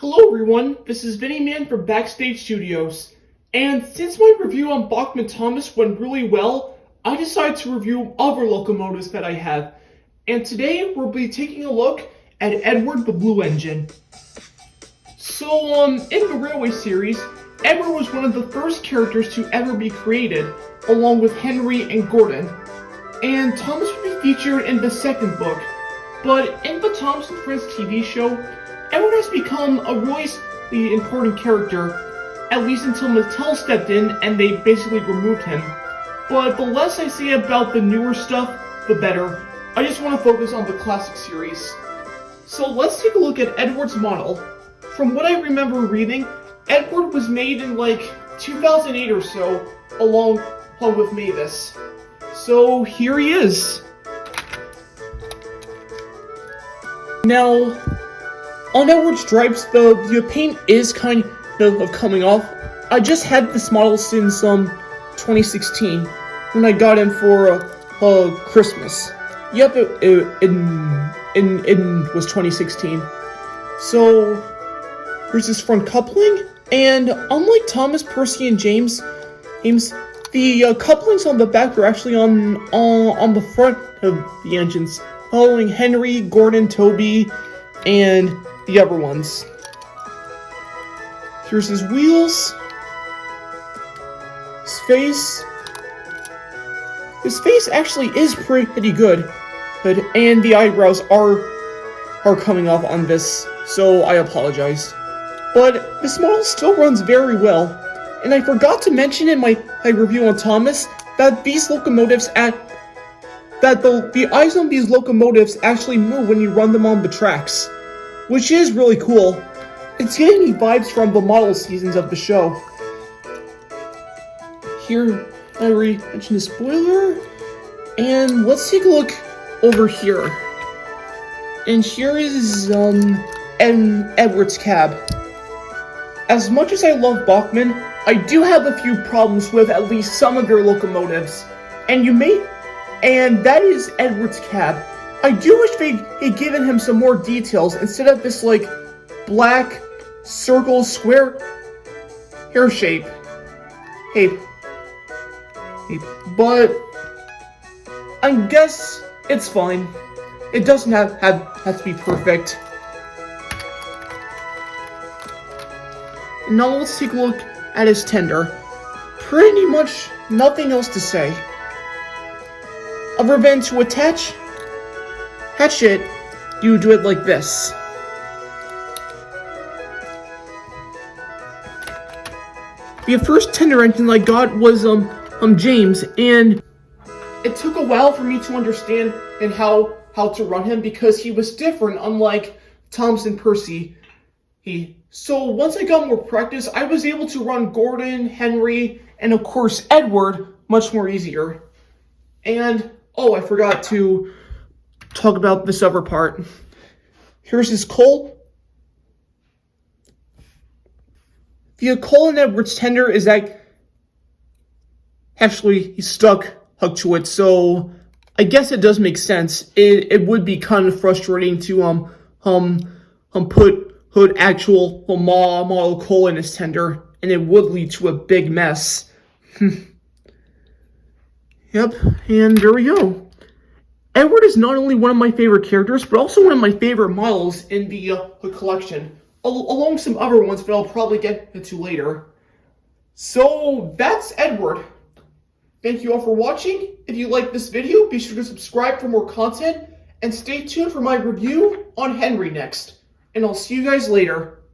Hello everyone, this is Vinny Man from Backstage Studios, and since my review on Bachmann Thomas went really well, I decided to review other locomotives that I have, and today we'll be taking a look at Edward the Blue Engine. So, in the Railway series, Edward was one of the first characters to ever be created, along with Henry and Gordon, and Thomas will be featured in the second book, but in the Thomas and Friends TV show, Edward has become a really important character, at least until Mattel stepped in and they basically removed him. But the less I say about the newer stuff, the better. I just want to focus on the classic series. So let's take a look at Edward's model. From what I remember reading, Edward was made in like 2008 or so, along with Mavis. So here he is. Now, on Edward's stripes, the paint is kind of coming off. I just had this model since 2016 when I got him for Christmas. Yep, it was 2016. So here's this front coupling, and unlike Thomas, Percy, and James, the couplings on the back are actually on the front of the engines, following Henry, Gordon, Toby, and the other ones. Here's his wheels. His face actually is pretty good, and the eyebrows are coming off on this, so I apologize. But this model still runs very well, and I forgot to mention in my review on Thomas that these locomotives the eyes on these locomotives actually move when you run them on the tracks, which is really cool. It's giving me vibes from the model seasons of the show. Here, I already mentioned the spoiler, and let's take a look over here. And here is Edward's cab. As much as I love Bachmann, I do have a few problems with at least some of their locomotives, and that is Edward's cab. I do wish they'd given him some more details instead of this, like, black, circle, square hair shape. But I guess it's fine. It doesn't have to be perfect. Now let's take a look at his tender. Pretty much nothing else to say. Other than to attach it, you do it like this. The first tender engine I got was James, and it took a while for me to understand and how to run him because he was different, unlike Thomas and Percy. So once I got more practice, I was able to run Gordon, Henry, and of course Edward much more easier. And oh, I forgot to talk about this other part. Here's his coal. The coal in Edward's tender is actually stuck to it, so I guess it does make sense. It would be kind of frustrating to put actual model coal in his tender, and it would lead to a big mess. Yep, and there we go. Edward is not only one of my favorite characters, but also one of my favorite models in the collection, along with some other ones that I'll probably get into later. So, that's Edward. Thank you all for watching. If you like this video, be sure to subscribe for more content, and stay tuned for my review on Henry next. And I'll see you guys later.